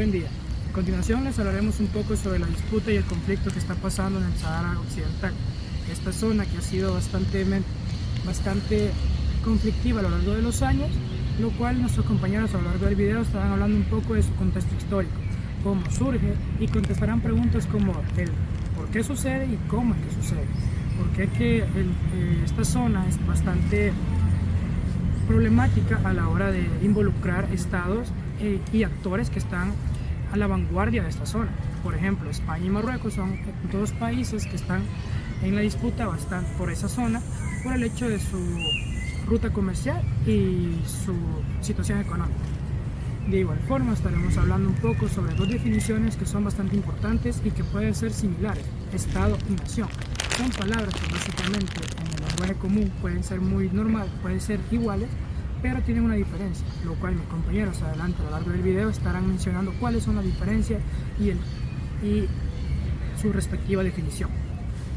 Buen día. A continuación les hablaremos un poco sobre la disputa y el conflicto que está pasando en el Sahara Occidental. Esta zona que ha sido bastante conflictiva a lo largo de los años, lo cual nuestros compañeros a lo largo del video estarán hablando un poco de su contexto histórico, cómo surge y contestarán preguntas como el por qué sucede y cómo es que sucede. Porque esta zona es bastante problemática a la hora de involucrar estados y actores que están a la vanguardia de esta zona. Por ejemplo, España y Marruecos son dos países que están en la disputa bastante por esa zona por el hecho de su ruta comercial y su situación económica. De igual forma estaremos hablando un poco sobre dos definiciones que son bastante importantes y que pueden ser similares: Estado y nación. Son palabras que básicamente en el lenguaje común pueden ser muy normal, pueden ser iguales, pero tienen una diferencia, lo cual mis compañeros adelante a lo largo del video estarán mencionando cuáles son las diferencias y su respectiva definición.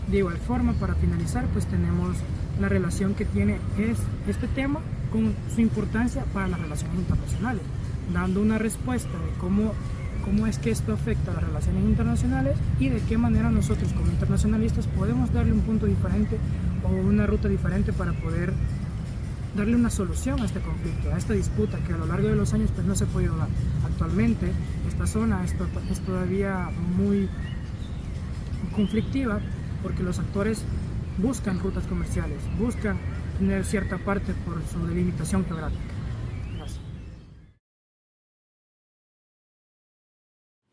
De igual forma, para finalizar, pues tenemos la relación que tiene este tema con su importancia para las relaciones internacionales, dando una respuesta de cómo es que esto afecta a las relaciones internacionales y de qué manera nosotros como internacionalistas podemos darle un punto diferente o una ruta diferente para poder darle una solución a este conflicto, a esta disputa que a lo largo de los años pues no se ha podido dar. Actualmente esta zona es todavía muy conflictiva porque los actores buscan rutas comerciales, buscan tener cierta parte por su delimitación geográfica. Gracias.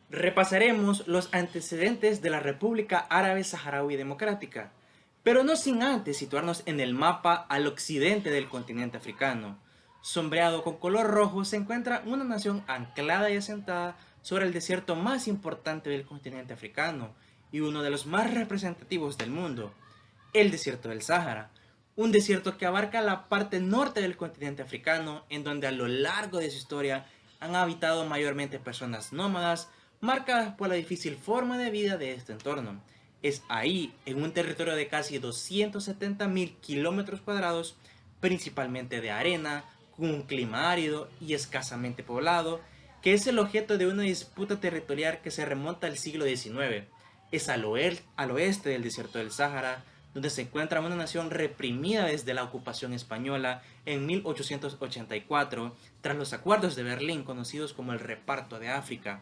Repasaremos los antecedentes de la República Árabe Saharaui Democrática, pero no sin antes situarnos en el mapa al occidente del continente africano. Sombreado con color rojo se encuentra una nación anclada y asentada sobre el desierto más importante del continente africano y uno de los más representativos del mundo, el desierto del Sáhara, un desierto que abarca la parte norte del continente africano, en donde a lo largo de su historia han habitado mayormente personas nómadas, marcadas por la difícil forma de vida de este entorno. Es ahí, en un territorio de casi 270.000 kilómetros cuadrados, principalmente de arena, con un clima árido y escasamente poblado, que es el objeto de una disputa territorial que se remonta al siglo XIX. Es al oeste del desierto del Sáhara, donde se encuentra una nación reprimida desde la ocupación española en 1884, tras los acuerdos de Berlín conocidos como el Reparto de África,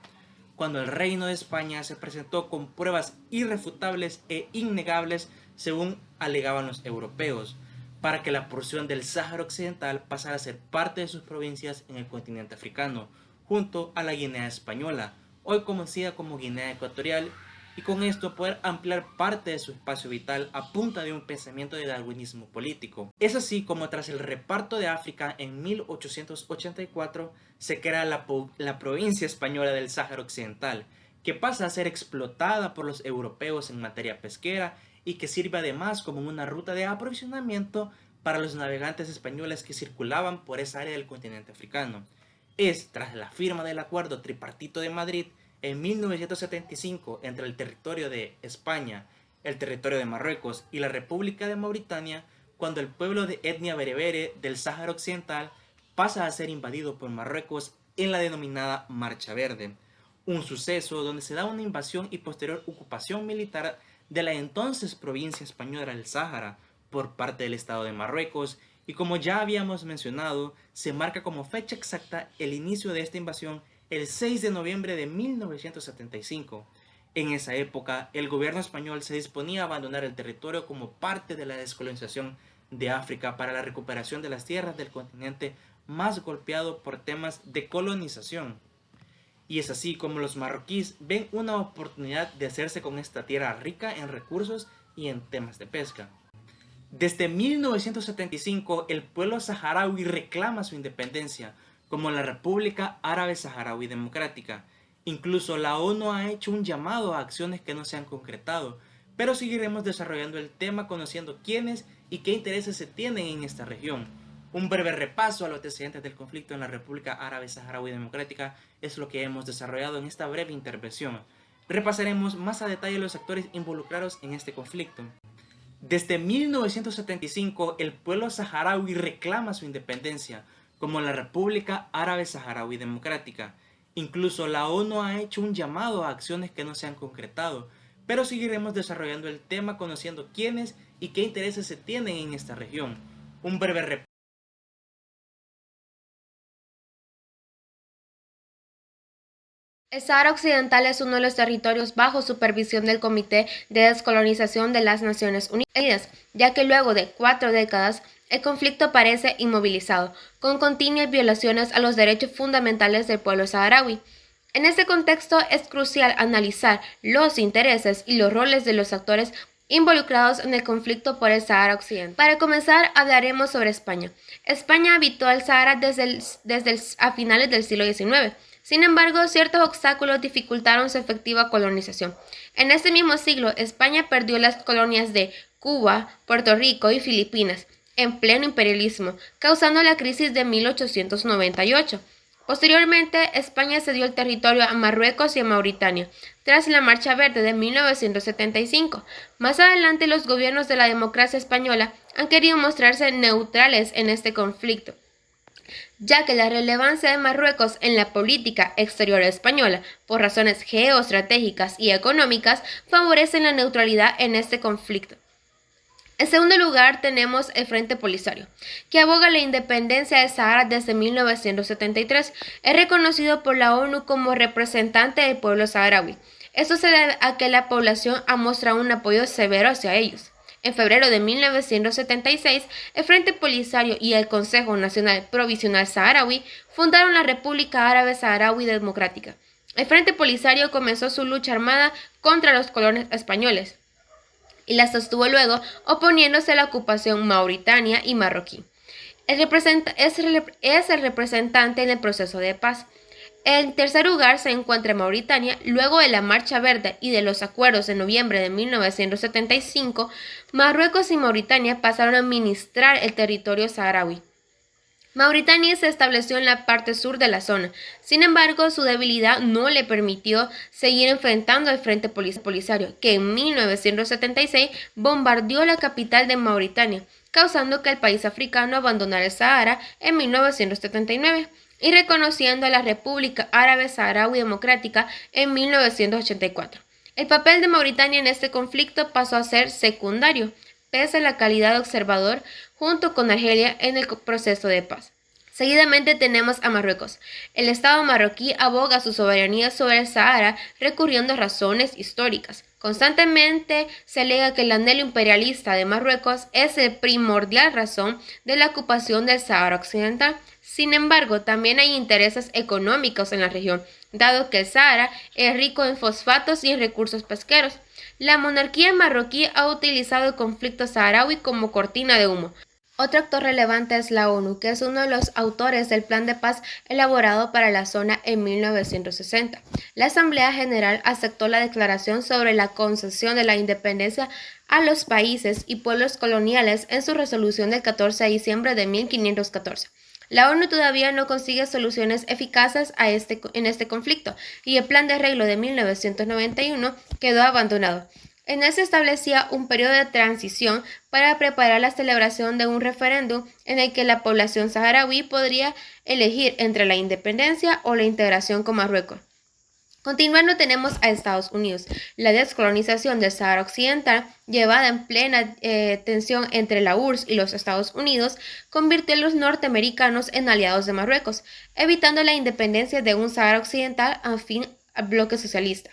cuando el Reino de España se presentó con pruebas irrefutables e innegables, según alegaban los europeos, para que la porción del Sáhara Occidental pasara a ser parte de sus provincias en el continente africano, junto a la Guinea Española, hoy conocida como Guinea Ecuatorial, y con esto poder ampliar parte de su espacio vital a punta de un pensamiento de darwinismo político. Es así como tras el reparto de África en 1884 se crea la provincia española del Sáhara Occidental, que pasa a ser explotada por los europeos en materia pesquera y que sirve además como una ruta de aprovisionamiento para los navegantes españoles que circulaban por esa área del continente africano. Es tras la firma del Acuerdo Tripartito de Madrid en 1975 entre el territorio de España, el territorio de Marruecos y la República de Mauritania, cuando el pueblo de etnia berebere del Sáhara Occidental pasa a ser invadido por Marruecos en la denominada Marcha Verde, un suceso donde se da una invasión y posterior ocupación militar de la entonces provincia española del Sáhara por parte del Estado de Marruecos, y como ya habíamos mencionado, se marca como fecha exacta el inicio de esta invasión el 6 de noviembre de 1975. En esa época, el gobierno español se disponía a abandonar el territorio como parte de la descolonización de África para la recuperación de las tierras del continente más golpeado por temas de colonización. Y es así como los marroquíes ven una oportunidad de hacerse con esta tierra rica en recursos y en temas de pesca. Desde 1975, el pueblo saharaui reclama su independencia como la República Árabe Saharaui Democrática. Incluso la ONU ha hecho un llamado a acciones que no se han concretado, pero seguiremos desarrollando el tema conociendo quiénes y qué intereses se tienen en esta región. Un breve repaso a los antecedentes del conflicto en la República Árabe Saharaui Democrática es lo que hemos desarrollado en esta breve intervención. Repasaremos más a detalle los actores involucrados en este conflicto. Desde 1975, el pueblo saharaui reclama su independencia como la República Árabe Saharaui Democrática. Incluso la ONU ha hecho un llamado a acciones que no se han concretado, pero seguiremos desarrollando el tema conociendo quiénes y qué intereses se tienen en esta región. Un breve repaso. El Sáhara Occidental es uno de los territorios bajo supervisión del Comité de Descolonización de las Naciones Unidas, ya que luego de 4 décadas el conflicto parece inmovilizado, con continuas violaciones a los derechos fundamentales del pueblo saharaui. En este contexto es crucial analizar los intereses y los roles de los actores involucrados en el conflicto por el Sáhara Occidental. Para comenzar, hablaremos sobre España. España habitó el Sáhara a finales del siglo XIX. Sin embargo, ciertos obstáculos dificultaron su efectiva colonización. En este mismo siglo, España perdió las colonias de Cuba, Puerto Rico y Filipinas en pleno imperialismo, causando la crisis de 1898. Posteriormente, España cedió el territorio a Marruecos y a Mauritania, tras la Marcha Verde de 1975. Más adelante, los gobiernos de la democracia española han querido mostrarse neutrales en este conflicto, ya que la relevancia de Marruecos en la política exterior española, por razones geoestratégicas y económicas, favorecen la neutralidad en este conflicto. En segundo lugar, tenemos el Frente Polisario, que aboga la independencia de Sahara desde 1973. Es reconocido por la ONU como representante del pueblo saharaui. Esto se debe a que la población ha mostrado un apoyo severo hacia ellos. En febrero de 1976, el Frente Polisario y el Consejo Nacional Provisional Saharaui fundaron la República Árabe Saharaui Democrática. El Frente Polisario comenzó su lucha armada contra los colonos españoles y la sostuvo luego oponiéndose a la ocupación mauritania y marroquí. Es el representante en el proceso de paz. En tercer lugar se encuentra Mauritania. Luego de la Marcha Verde y de los acuerdos de noviembre de 1975, Marruecos y Mauritania pasaron a administrar el territorio saharaui. Mauritania se estableció en la parte sur de la zona. Sin embargo, su debilidad no le permitió seguir enfrentando al Frente Polisario, que en 1976 bombardeó la capital de Mauritania, causando que el país africano abandonara el Sahara en 1979 y reconociendo a la República Árabe Saharaui Democrática en 1984. El papel de Mauritania en este conflicto pasó a ser secundario, pese a la calidad de observador junto con Argelia en el proceso de paz. Seguidamente tenemos a Marruecos. El Estado marroquí aboga su soberanía sobre el Sahara recurriendo a razones históricas. Constantemente se alega que el anhelo imperialista de Marruecos es la primordial razón de la ocupación del Sahara Occidental. Sin embargo, también hay intereses económicos en la región, dado que el Sahara es rico en fosfatos y en recursos pesqueros. La monarquía marroquí ha utilizado el conflicto saharaui como cortina de humo. Otro actor relevante es la ONU, que es uno de los autores del plan de paz elaborado para la zona en 1960. La Asamblea General aceptó la declaración sobre la concesión de la independencia a los países y pueblos coloniales en su resolución del 14 de diciembre de 1514. La ONU todavía no consigue soluciones eficaces en este conflicto y el plan de arreglo de 1991 quedó abandonado. En él se establecía un periodo de transición para preparar la celebración de un referéndum en el que la población saharaui podría elegir entre la independencia o la integración con Marruecos. Continuando tenemos a Estados Unidos. La descolonización del Sahara Occidental, llevada en plena tensión entre la URSS y los Estados Unidos, convirtió a los norteamericanos en aliados de Marruecos, evitando la independencia de un Sahara Occidental afín al bloque socialista.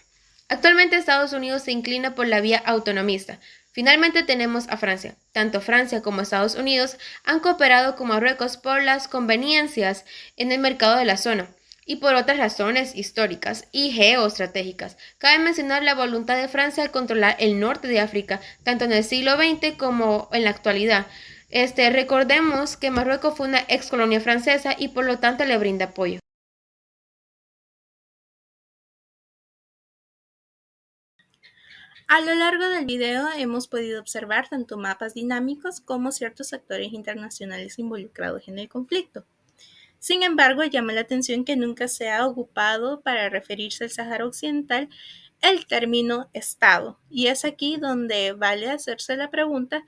Actualmente Estados Unidos se inclina por la vía autonomista. Finalmente tenemos a Francia. Tanto Francia como Estados Unidos han cooperado con Marruecos por las conveniencias en el mercado de la zona y por otras razones históricas y geoestratégicas. Cabe mencionar la voluntad de Francia de controlar el norte de África, tanto en el siglo XX como en la actualidad. Recordemos que Marruecos fue una ex colonia francesa y por lo tanto le brinda apoyo. A lo largo del video hemos podido observar tanto mapas dinámicos como ciertos actores internacionales involucrados en el conflicto. Sin embargo, llama la atención que nunca se ha ocupado para referirse al Sáhara Occidental el término Estado. Y es aquí donde vale hacerse la pregunta,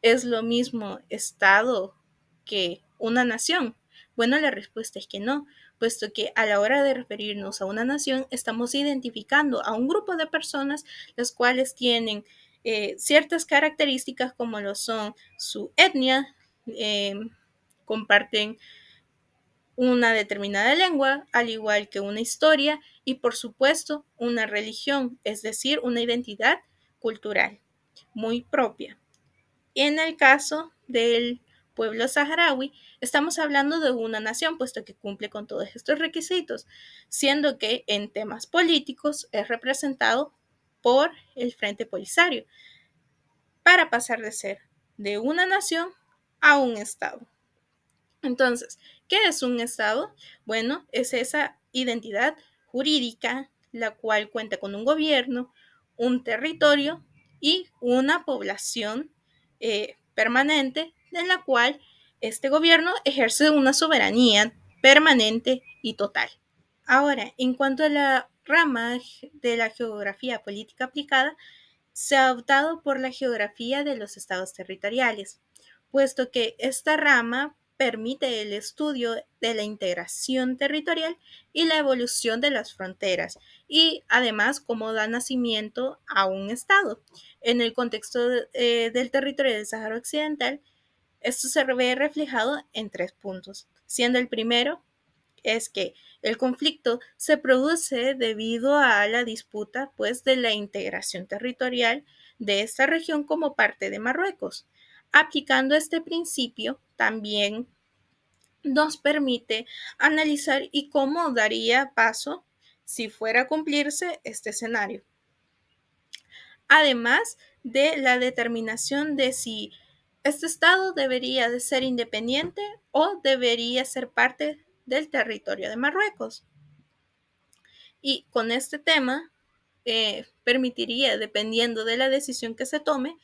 ¿es lo mismo Estado que una nación? Bueno, la respuesta es que no, puesto que a la hora de referirnos a una nación estamos identificando a un grupo de personas las cuales tienen ciertas características como lo son su etnia, comparten una determinada lengua, al igual que una historia y por supuesto una religión, es decir, una identidad cultural muy propia. En el caso del pueblo saharaui, estamos hablando de una nación, puesto que cumple con todos estos requisitos, siendo que en temas políticos es representado por el Frente Polisario, para pasar de ser de una nación a un Estado. Entonces, ¿qué es un Estado? Bueno, es esa identidad jurídica, la cual cuenta con un gobierno, un territorio y una población permanente en la cual este gobierno ejerce una soberanía permanente y total. Ahora, en cuanto a la rama de la geografía política aplicada, se ha optado por la geografía de los estados territoriales, puesto que esta rama permite el estudio de la integración territorial y la evolución de las fronteras, y además cómo da nacimiento a un estado. En el contexto del territorio del Sáhara Occidental, esto se ve reflejado en 3 puntos, siendo el primero es que el conflicto se produce debido a la disputa pues de la integración territorial de esta región como parte de Marruecos. Aplicando este principio también nos permite analizar y cómo daría paso si fuera a cumplirse este escenario. Además de la determinación de si este estado debería de ser independiente o debería ser parte del territorio de Marruecos. Y con este tema permitiría, dependiendo de la decisión que se tome,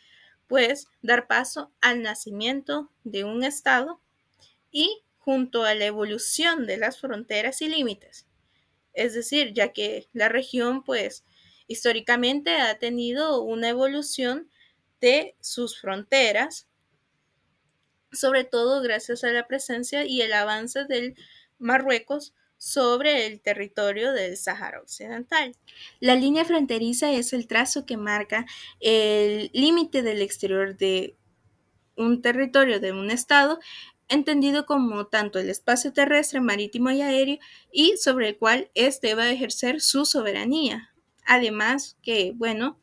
pues dar paso al nacimiento de un estado y junto a la evolución de las fronteras y límites. Es decir, ya que la región pues históricamente ha tenido una evolución de sus fronteras, sobre todo gracias a la presencia y el avance del Marruecos sobre el territorio del Sáhara Occidental. La línea fronteriza es el trazo que marca el límite del exterior de un territorio de un estado, entendido como tanto el espacio terrestre, marítimo y aéreo, y sobre el cual éste va a ejercer su soberanía. Además que, bueno,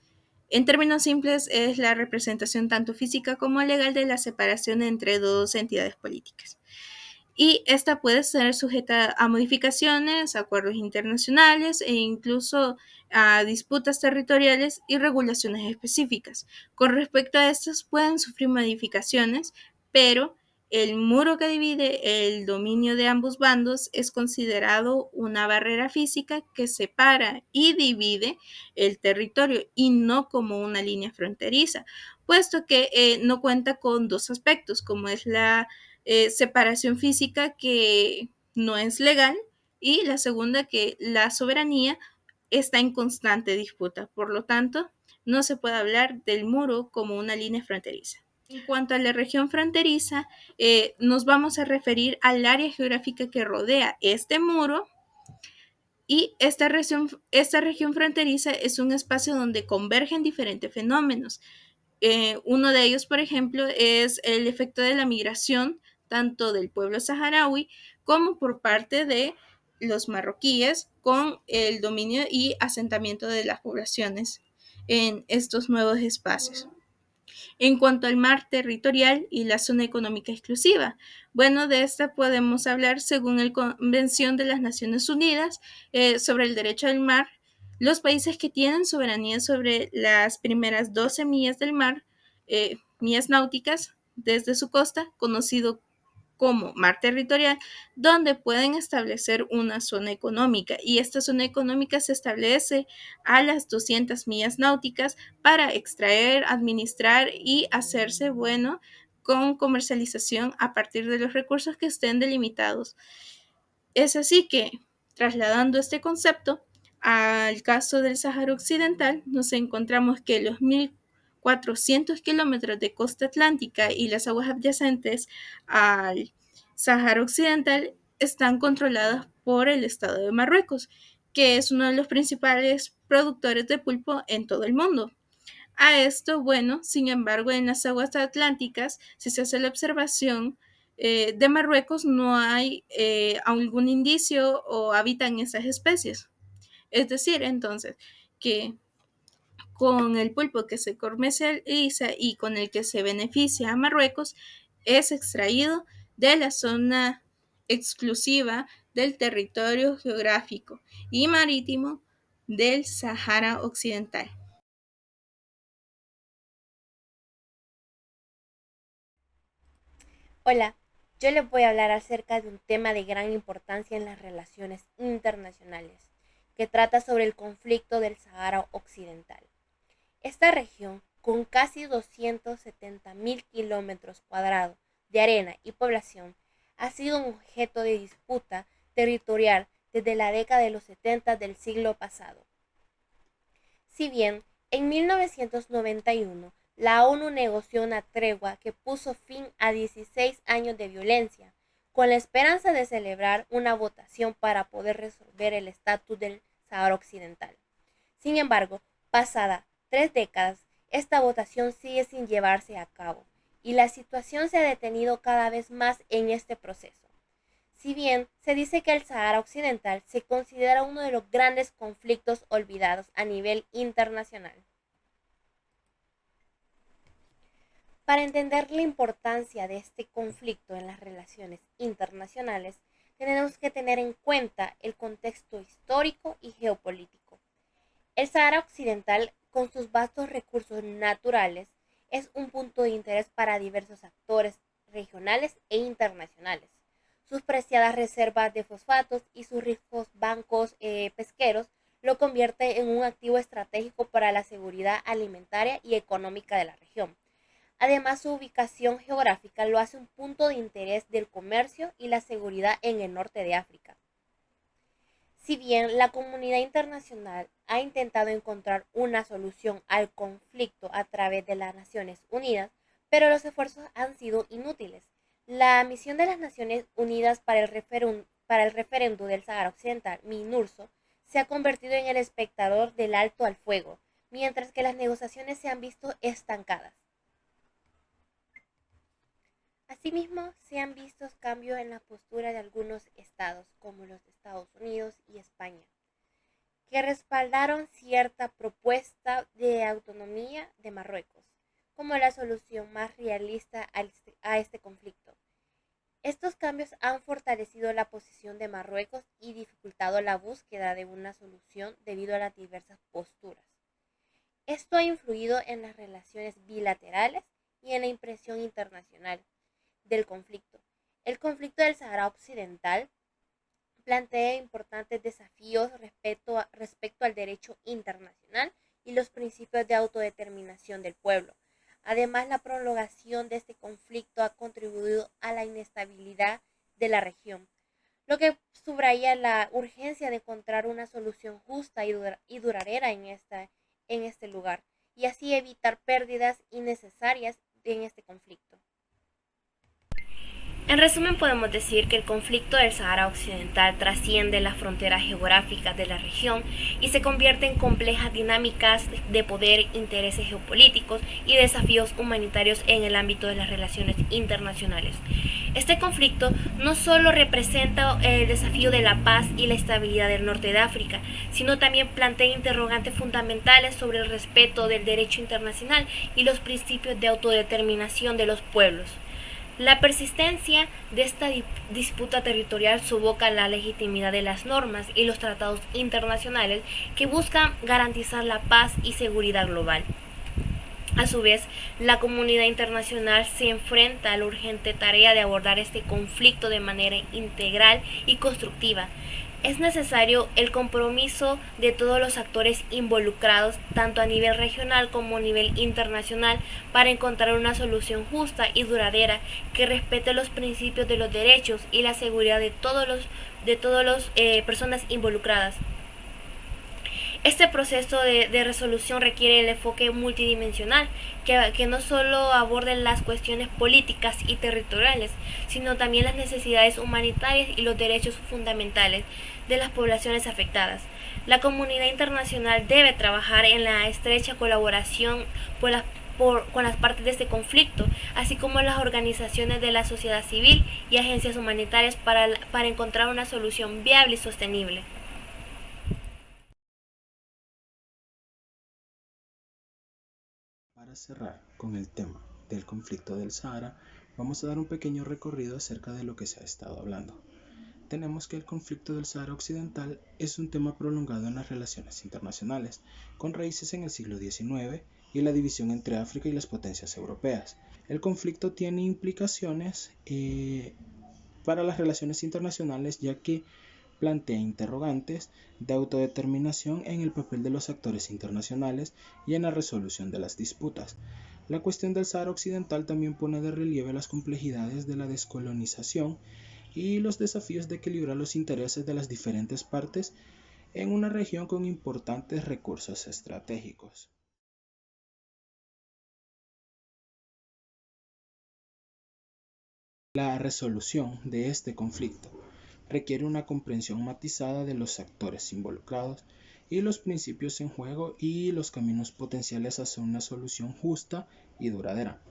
en términos simples es la representación tanto física como legal de la separación entre dos entidades políticas. Y esta puede ser sujeta a modificaciones, acuerdos internacionales e incluso a disputas territoriales y regulaciones específicas. Con respecto a estas pueden sufrir modificaciones, pero el muro que divide el dominio de ambos bandos es considerado una barrera física que separa y divide el territorio y no como una línea fronteriza, puesto que no cuenta con dos aspectos, como es la separación física que no es legal y la segunda que la soberanía está en constante disputa. Por lo tanto, no se puede hablar del muro como una línea fronteriza. En cuanto a la región fronteriza, nos vamos a referir al área geográfica que rodea este muro y esta región fronteriza es un espacio donde convergen diferentes fenómenos. Uno de ellos, por ejemplo, es el efecto de la migración tanto del pueblo saharaui como por parte de los marroquíes con el dominio y asentamiento de las poblaciones en estos nuevos espacios. En cuanto al mar territorial y la zona económica exclusiva, bueno, de esta podemos hablar según la Convención de las Naciones Unidas sobre el derecho al mar. Los países que tienen soberanía sobre las primeras 12 millas del mar, millas náuticas desde su costa, conocido como mar territorial, donde pueden establecer una zona económica, y esta zona económica se establece a las 200 millas náuticas para extraer, administrar y hacerse bueno con comercialización a partir de los recursos que estén delimitados. Es así que, trasladando este concepto al caso del Sáhara Occidental, nos encontramos que los 1.400 kilómetros de costa atlántica y las aguas adyacentes al Sáhara Occidental están controladas por el Estado de Marruecos, que es uno de los principales productores de pulpo en todo el mundo. A esto, bueno, sin embargo, en las aguas atlánticas, si se hace la observación, de Marruecos no hay algún indicio o habitan esas especies. Es decir, entonces, que con el pulpo que se comercializa y con el que se beneficia a Marruecos es extraído de la zona exclusiva del territorio geográfico y marítimo del Sahara Occidental. Hola, yo les voy a hablar acerca de un tema de gran importancia en las relaciones internacionales, que trata sobre el conflicto del Sahara Occidental. Esta región, con casi 270.000 kilómetros cuadrados de arena y población, ha sido un objeto de disputa territorial desde la década de los 70 del siglo pasado. Si bien en 1991 la ONU negoció una tregua que puso fin a 16 años de violencia, con la esperanza de celebrar una votación para poder resolver el estatus del Sahara Occidental. Sin embargo, pasadas 3 décadas, esta votación sigue sin llevarse a cabo y la situación se ha detenido cada vez más en este proceso. Si bien se dice que el Sahara Occidental se considera uno de los grandes conflictos olvidados a nivel internacional. Para entender la importancia de este conflicto en las relaciones internacionales, tenemos que tener en cuenta el contexto histórico y geopolítico. El Sahara Occidental, con sus vastos recursos naturales, es un punto de interés para diversos actores regionales e internacionales. Sus preciadas reservas de fosfatos y sus ricos bancos pesqueros lo convierte en un activo estratégico para la seguridad alimentaria y económica de la región. Además, su ubicación geográfica lo hace un punto de interés del comercio y la seguridad en el norte de África. Si bien la comunidad internacional ha intentado encontrar una solución al conflicto a través de las Naciones Unidas, pero los esfuerzos han sido inútiles. La misión de las Naciones Unidas para el referéndum del Sahara Occidental, MINURSO, se ha convertido en el espectador del alto al fuego, mientras que las negociaciones se han visto estancadas. Asimismo, se han visto cambios en la postura de algunos estados, como los Estados Unidos y España, que respaldaron cierta propuesta de autonomía de Marruecos, como la solución más realista a este conflicto. Estos cambios han fortalecido la posición de Marruecos y dificultado la búsqueda de una solución debido a las diversas posturas. Esto ha influido en las relaciones bilaterales y en la impresión internacional del conflicto. El conflicto del Sahara Occidental plantea importantes desafíos respecto al derecho internacional y los principios de autodeterminación del pueblo. Además, la prolongación de este conflicto ha contribuido a la inestabilidad de la región, lo que subraya la urgencia de encontrar una solución justa y duradera en este lugar, y así evitar pérdidas innecesarias en este conflicto. En resumen, podemos decir que el conflicto del Sahara Occidental trasciende las fronteras geográficas de la región y se convierte en complejas dinámicas de poder, intereses geopolíticos y desafíos humanitarios en el ámbito de las relaciones internacionales. Este conflicto no solo representa el desafío de la paz y la estabilidad del norte de África, sino también plantea interrogantes fundamentales sobre el respeto del derecho internacional y los principios de autodeterminación de los pueblos. La persistencia de esta disputa territorial sofoca la legitimidad de las normas y los tratados internacionales que buscan garantizar la paz y seguridad global. A su vez, la comunidad internacional se enfrenta a la urgente tarea de abordar este conflicto de manera integral y constructiva. Es necesario el compromiso de todos los actores involucrados, tanto a nivel regional como a nivel internacional, para encontrar una solución justa y duradera que respete los principios de los derechos y la seguridad de todas las personas involucradas. Este proceso de resolución requiere el enfoque multidimensional, que no solo aborde las cuestiones políticas y territoriales, sino también las necesidades humanitarias y los derechos fundamentales de las poblaciones afectadas. La comunidad internacional debe trabajar en la estrecha colaboración con las partes de este conflicto, así como las organizaciones de la sociedad civil y agencias humanitarias para encontrar una solución viable y sostenible. Para cerrar con el tema del conflicto del Sahara, vamos a dar un pequeño recorrido acerca de lo que se ha estado hablando. Tenemos que el conflicto del Sahara Occidental es un tema prolongado en las relaciones internacionales, con raíces en el siglo XIX y la división entre África y las potencias europeas. El conflicto tiene implicaciones para las relaciones internacionales, ya que plantea interrogantes de autodeterminación en el papel de los actores internacionales y en la resolución de las disputas. La cuestión del Sahara Occidental también pone de relieve las complejidades de la descolonización y los desafíos de equilibrar los intereses de las diferentes partes en una región con importantes recursos estratégicos. La resolución de este conflicto requiere una comprensión matizada de los actores involucrados y los principios en juego y los caminos potenciales hacia una solución justa y duradera.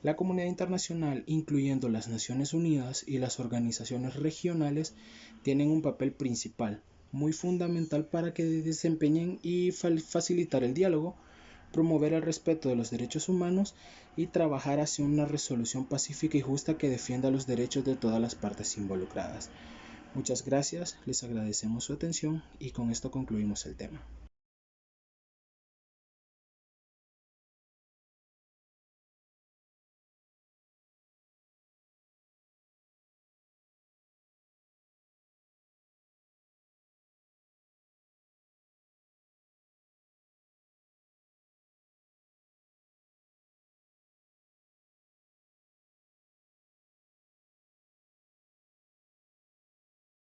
La comunidad internacional, incluyendo las Naciones Unidas y las organizaciones regionales, tienen un papel principal, muy fundamental para que desempeñen y facilitar el diálogo, promover el respeto de los derechos humanos y trabajar hacia una resolución pacífica y justa que defienda los derechos de todas las partes involucradas. Muchas gracias, les agradecemos su atención y con esto concluimos el tema.